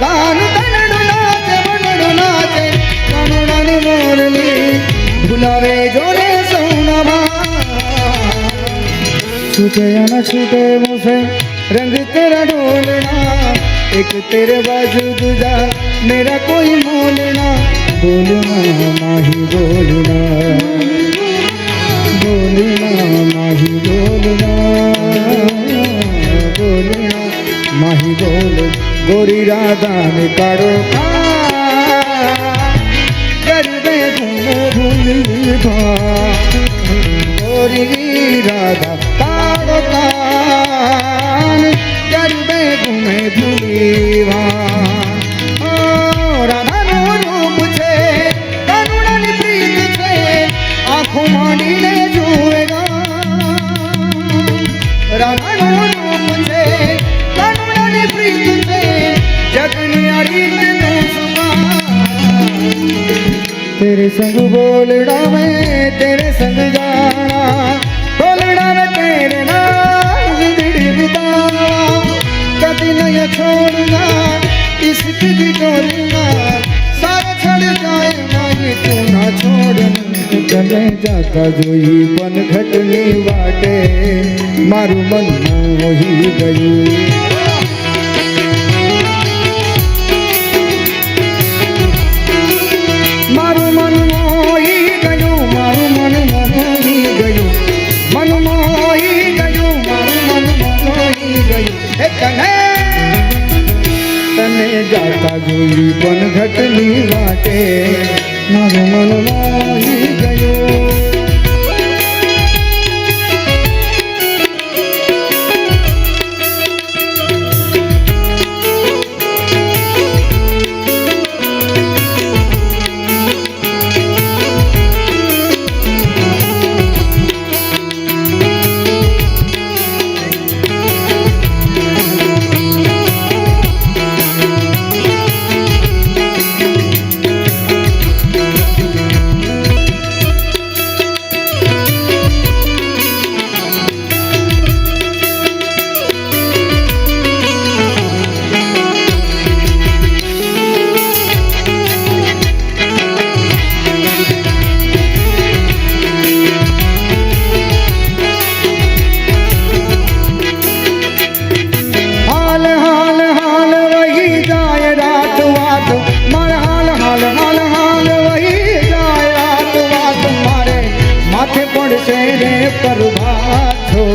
રાધાન તનડુ નાચે વનડુ નાચે કાનુડાની મોરલી ભૂલાવે જોને સૌનામાં छूटे या न छूटे मुझसे रंग तेरा ढोलना एक तेरे बाजू दूजा मेरा कोई मोलना बोलना माही बोलना बोलना माही बोलना बोलना माही बोल गोरी राधा ने काढ़ो गरबे भूमि गोरी राधा काढ़ो कान गरबे घूमे भूलिवा राधा नो रूप છે કરુણાની પ્રીત છે આંખો માંડીને જોવેગા રાધા નો રૂપ છે કરુણાની પ્રીત છે જગની આ રીત નો સમા तेरे संग बोलड़ा में तेरे संग जाना बोलड़ा में तेरे नाम जिंदड़ी बितावा कभी नहीं छोड़ूंगा इश्क की डोलूंगा सारा छड़ जाए माही तू ना छोड़ तने जाता जोई पनघटनी वाटे मारू मन मोही गયું तने जाता जोई पनघटनी वाटे मारू मन मोही गयो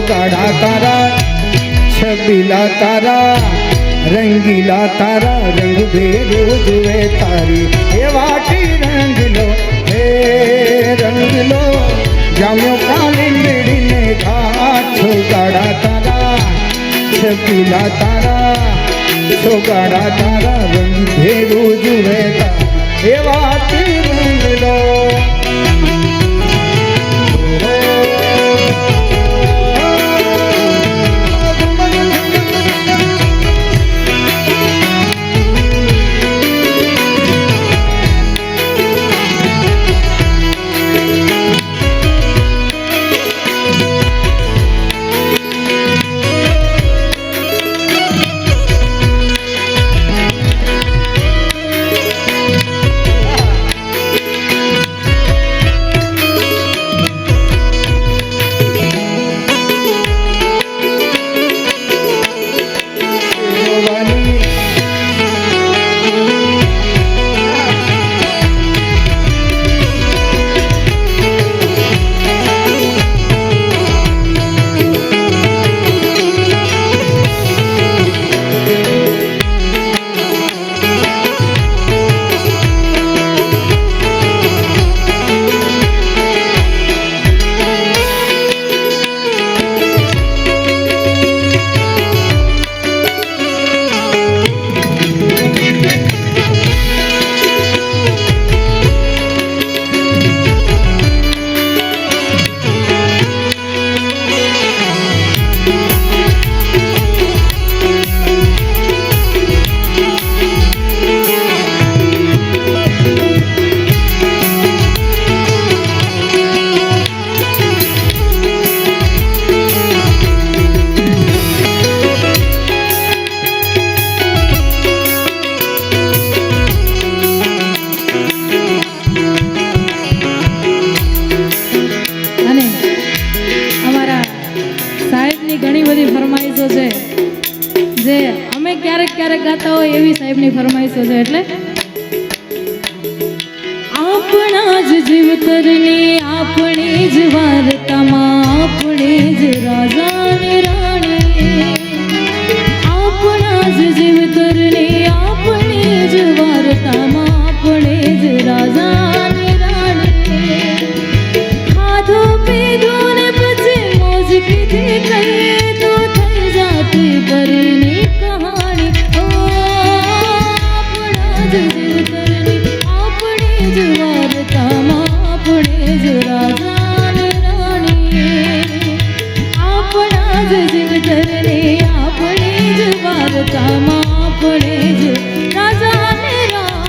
गाढ़ा तारा छबीला तारा रंगीला तारा रंग भेदो जुए तारी हे वाटी रंग लो हे रंग लो जाम्यो काली मेड़ी ने घाट छो गाढ़ा तारा छबीला तारा छो गाढ़ा तारा रंग भेदो जुए तारी हे वाटी रंग लो ક્યારેક ક્યારેક ગાતા હોય એવી સાહેબની ફરમાઈશો છે. એટલે આપણા જ જીવતરની આપણી જ વાર્તામાં આપણે જ રાજા ને રાણી, આપણા જ જીવતરની આપણી જ વાર્તામાં આપણે જ રાજા ને રાણી. ખાધું પીધું ને પછી મોજ કીધી કહીએ તો થઈ જાતી પરીની કહાણી. ઓ આપણા જ જીવતરની આપણી જ વાર્તામાં આપણે જ રાજા ને રાણી, આપણા જ જીવતરની આપણી જ વાર્તામાં આપણે જ રાજા ને રાણી.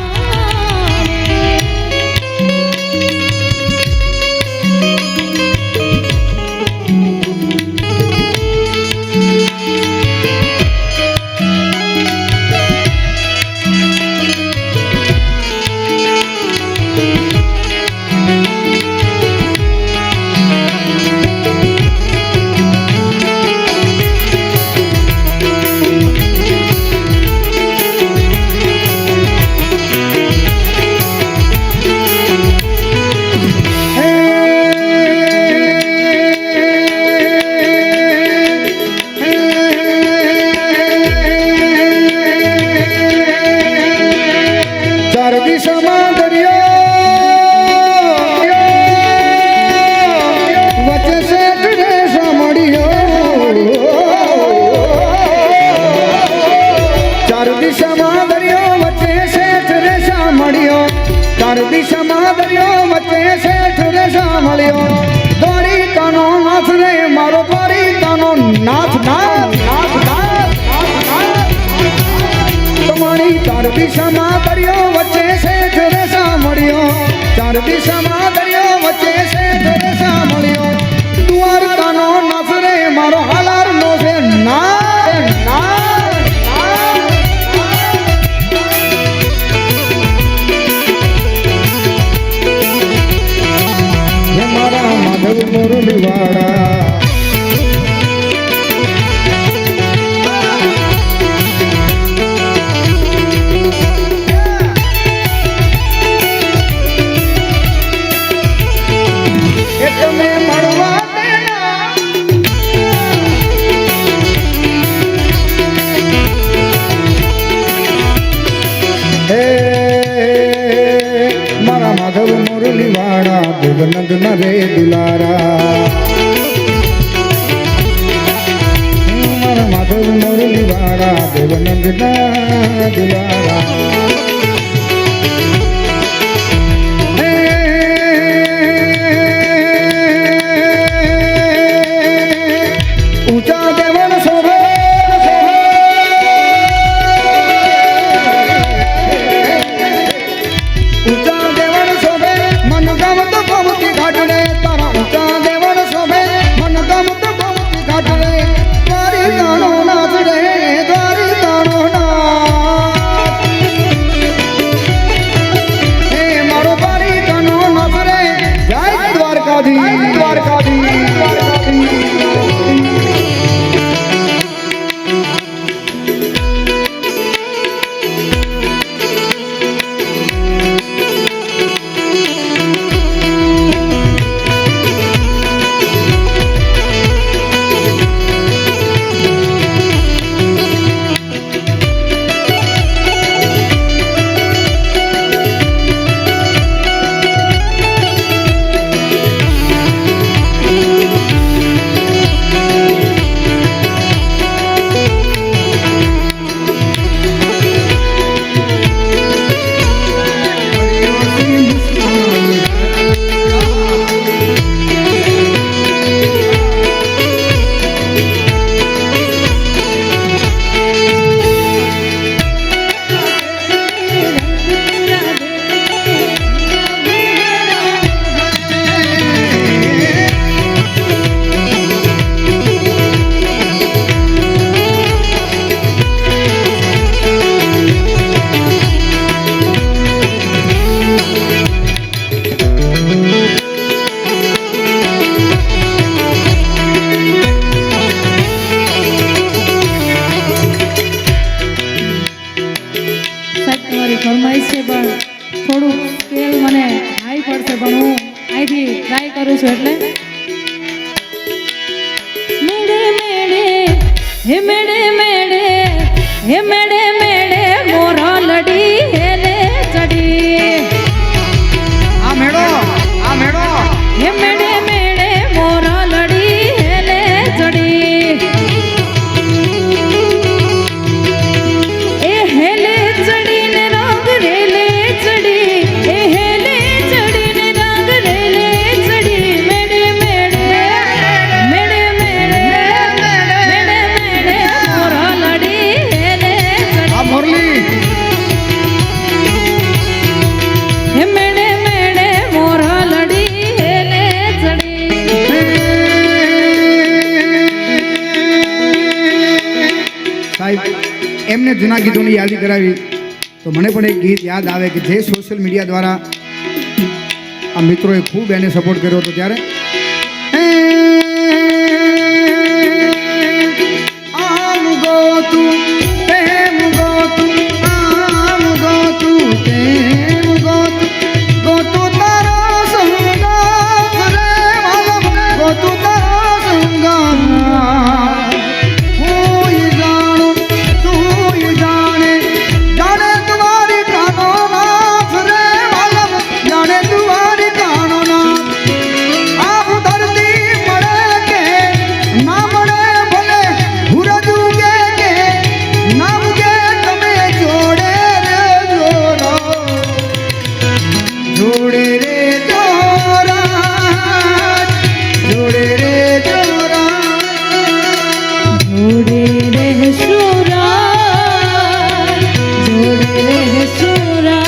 ચાર દિશામાં દરિયો વચ્ચે શેઠ રે સાંભળ્યો. ચાર દિશામાં દરિયો વચ્ચે શેઠ રે સાંભળ્યો. ચાર દિશામાં દરિયો વચ્ચે શેઠ રે સાંભળ્યો. દ્વારિકાનો નાથ રે મારો દ્વારિકાનો નાથ નાથ નાથ નાથ તમારી ચાર દિશામાં દરિયો વચ્ચે શેઠ રે સાંભળ્યો. ચાર દિશામાં દરિયો વચ્ચે શેઠ રે સાંભળ્યો. દ્વારકાનો નાથ રે મારો હાલારનો છે નાથ નાથ હે મારા માધવ મોરલીવાળા. તમે મળવા દેના હે મારા માધવ મોરલીવાળા દેવનંદ ના રે દુલારા. મારા માધવ મોરલીવાળા દેવનંદ ના દુલારા. ઊંચા દેવન શોભે ઊંચા દેવન શોભે મન ગમત ગમતી ઘાટડે. તારા ઊંચા દેવન શોભે મન ગમત ગમતી ઘાટડે. દ્વારિકાનો નાથ રે દ્વારિકાનો નાથ. ગાઈશું એટલે મેડે મેડે હે મેડે મેડે હે મેડે મેડે મોરા લડી હેલે ચડી આ મેળો હે મેડે મેડે મોરા લડી હેલે ચડી એ હેલે ચડીને રંગ રેલે ચડી એ હેલે ચડીને રંગ રેલે ચડી મેડે મેડે મેડે મેડે મેડે મેડે મોરા લડી હેલે ચડી આ મોરલી હે મેડે મેડે મોરા લડી હેલે ચડી સાહેબ એમને જૂના ગીતોની યાદી કરાવી તો મને પણ એક ગીત યાદ આવે કે જે સોશિયલ મીડિયા દ્વારા આ મિત્રોએ ખૂબ એને સપોર્ટ કર્યો હતો ત્યારે આમ ગોતું તેમ ગોતું આમ ગોતું તેમ ગોતું ગોતું તારો સંગાત રે માલમ ગોતું તારો સંગાત હું જાણું તું જાણે જાણે તમારી કાનો નાથ રે માલમ જાણે તમારી કાનો નાથ આપ ધરતી મળે કે ના મળે ભલે હુરજુ કે નામ કે તમે જોડે રે જોરા જોડે રે જોરા જોડે રે જોરા જોડે રહે સુરા જોડે રહે સુરા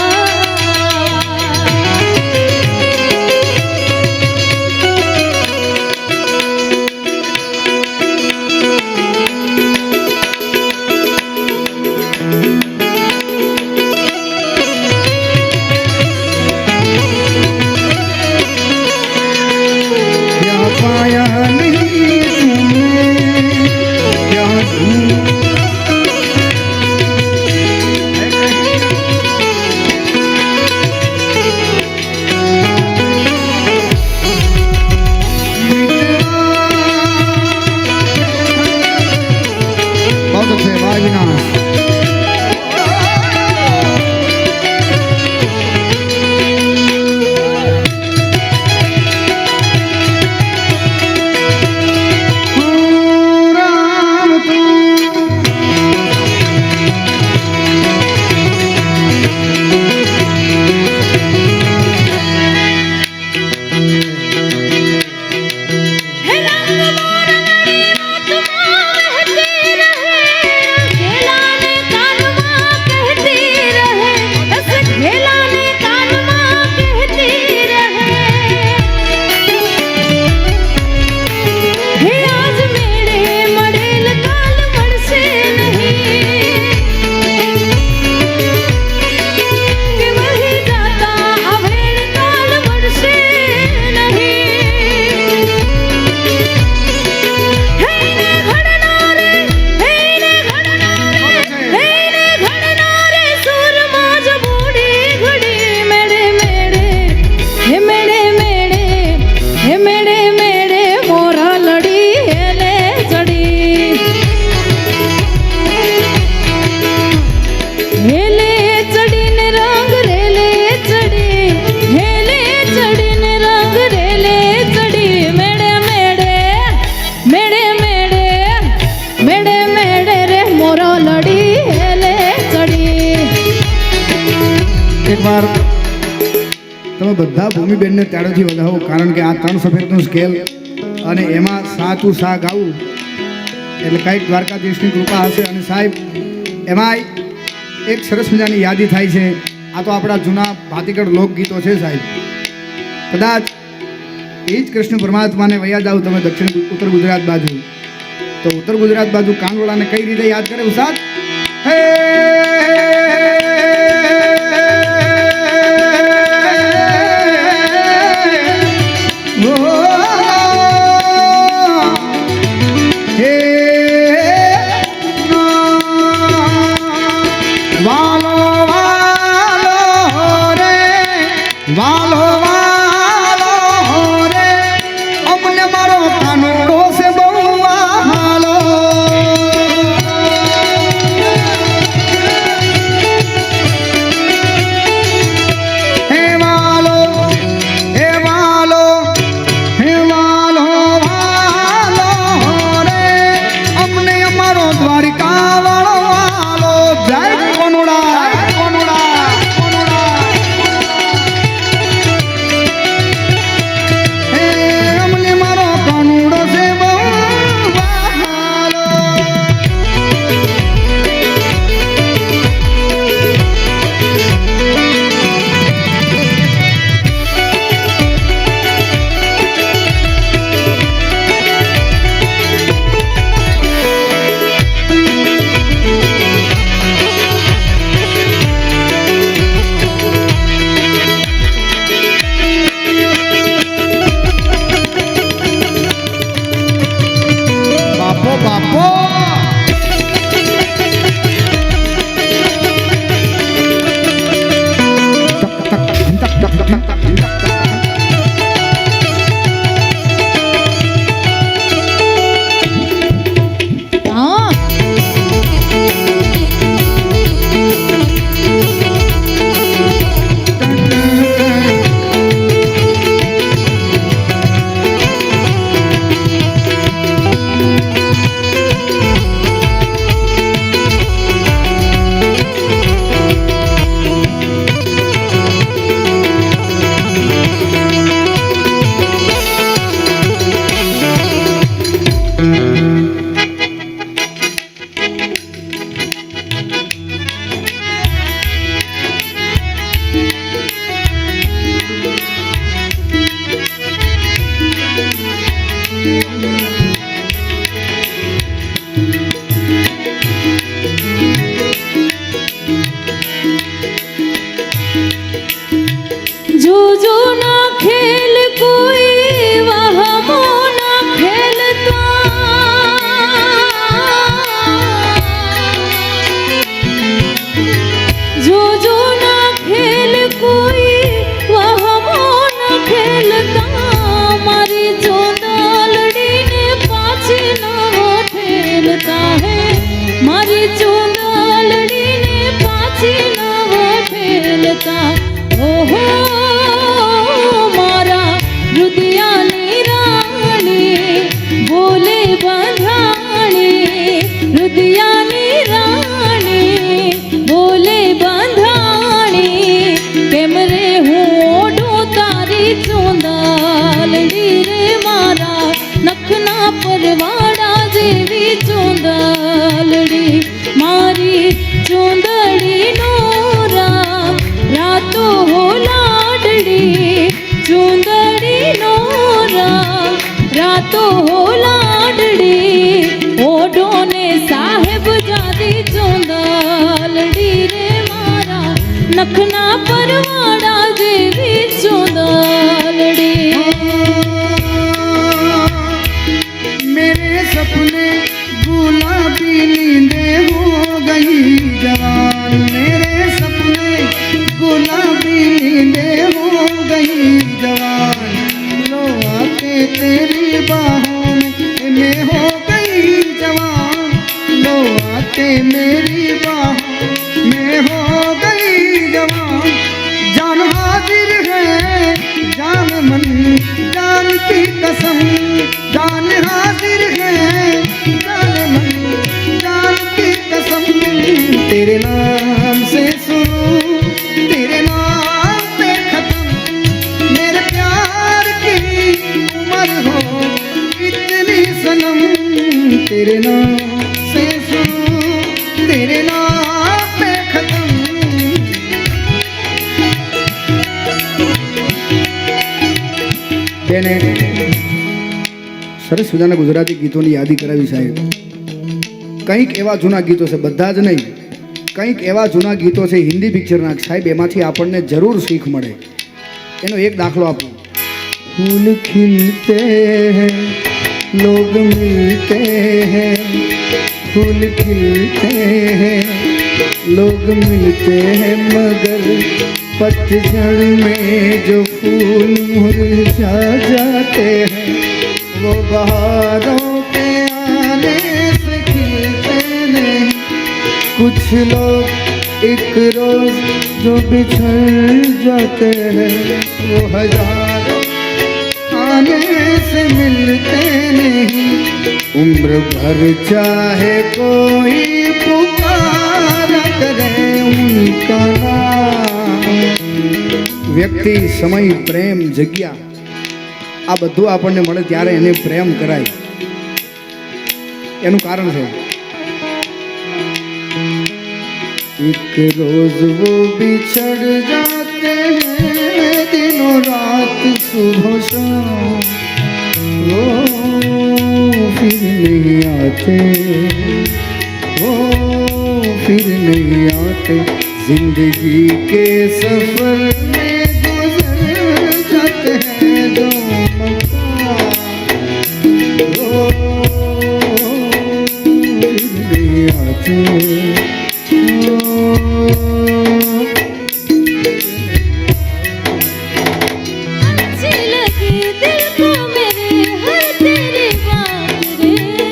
क्या पाया नहीं तूने क्या ढूंढ बहुत अच्छे वाह विनाश राम तू હે રંગ મોરંગડી મોતમાં વહેતી રહે ખેલાને કાનમાં કહેતી રહે બસ ખેલાને કાનમાં કહેતી રહે હે આજ મેળે મળેલ કાલ મળશે નહીં કે વહી જાતા આવેલ કાલ મળશે નહીં હેને ઘડનારે સુરમાં જ બૂડી ઘડી મેડે મેડે હે મેડે મેડે હે મેડે મેડે મોરા લડી હેલે ચડી હેલે ચડીને રંગ રેલે ચડી હેલે ચડીને રંગ રેલે ચડી મેડે મેડે મેડે મેડે મેડે મેડે રે મોરો લડી હેલે ચડી એકવાર તમે બધા ભૂમિબેનને તાળીઓથી વધાવો કારણ કે આ 3 સફેદનું સ્કેલ અને એમાં સાતું સા ગાવું એટલે કંઈક દ્વારકાધીશની કૃપા હશે અને સાહેબ એમાં એક સરસ મજાની યાદી થાય છે આ તો આપણા જૂના ભાતીગળ લોકગીતો છે સાહેબ કદાચ એ જ કૃષ્ણ પરમાત્માને વયા જાવ તમે દક્ષિણ ઉત્તર ગુજરાત બાજુ તો ઉત્તર ગુજરાત બાજુ કાંગોળાને કઈ રીતે યાદ કરે ઉસ્તાદ હે વાલો વાલો રે સાહે મારી ચૂંદલડીને પાછી ન વઠેલતા ઓહો મારા રુદિયાની રાણી બોલે બંધાણી રુદિયાની રાણી બોલે બંધાણી કેમ રે હું ઓઢું તારી ચૂંદલડી રે મારા નખના પરવાડા જેવી ચૂંદલડી મારી ચૂંદડીનો રામ રાતો હો લાડડી ચૂંદડીનો રામ રાતો હો લાડડી ઓઢોને સાહેબ જાદી ચૂંદલડી રે મારા નખના પરવાડા જેવી ચૂંદલડી मेरे सपने गुलाबी नींदें हो गई जवान मेरे सपने गुलाबी नींदें हो गई जवान लो आके तेरी बाहों में हो गई जवान लो आके मेरी बाहों में हो गई जवान जान हाजिर है जान मन जान की कसम जान हाजिर है जान मन जान की कसम तेरे नाम से शुरू तेरे नाम पे खत्म मेरे प्यार की उम्र हो इतनी सनम तेरे नाम से शुरू तेरे नाम पे खत्म बेने સરસ મજાના ગુજરાતી ગીતોની યાદી કરાવી સાહેબ કંઈક એવા જૂના ગીતો છે બધા જ નહીં કંઈક એવા જૂના ગીતો છે હિન્દી પિક્ચરના સાહેબ એમાંથી આપણને જરૂર શીખ મળે એનો એક દાખલો આપો ફૂલ ખિલતે हैं लोग मिलते हैं फूल खिलते हैं लोग मिलते हैं मगर पतझड़ में जो फूल मुरझा जाते हैं वो बहारों के आने से खिलते नहीं कुछ लोग एक रोज जो बिछड़ जाते हैं वो हजारों आने से मिलते नहीं उम्र भर चाहे कोई पुकारा करे उनका नाम व्यक्ति समय प्रेम जग्या આ બધું આપણને મળે ત્યારે એને પ્રેમ કરાય એનું કારણ છે एक रोज वो बिछड़ जाते हैं दिनों रात सुबह शाम वो फिर नहीं आते वो फिर नहीं आते जिंदगी के सफर में गुजर जाते हैं जो अच्छी लगी दिल को मेरे हर तेरी बात रे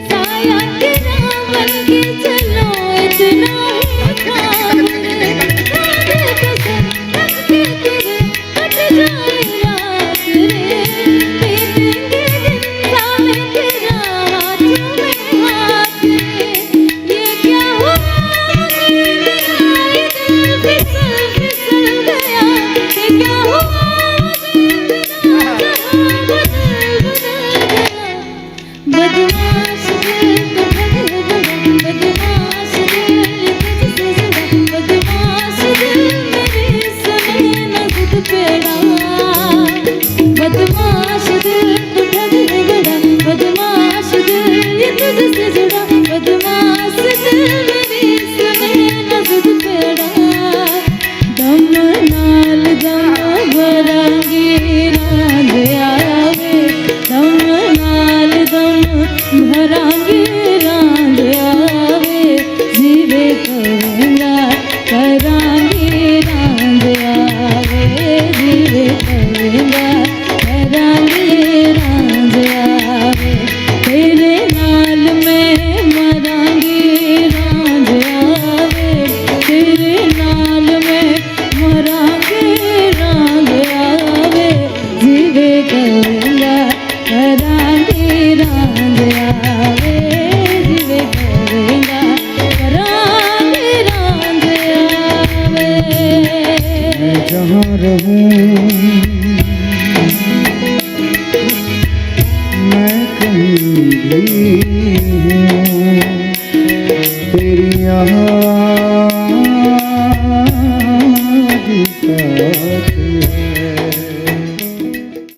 साया तेरा बन के चलो इतना ही काम रे सादे कसम रख के तेरे कट जाए रात रे बीतेंगे दिन साले तेरा हाथ में हाथ रे ये क्या हुआ तेरी यहाँ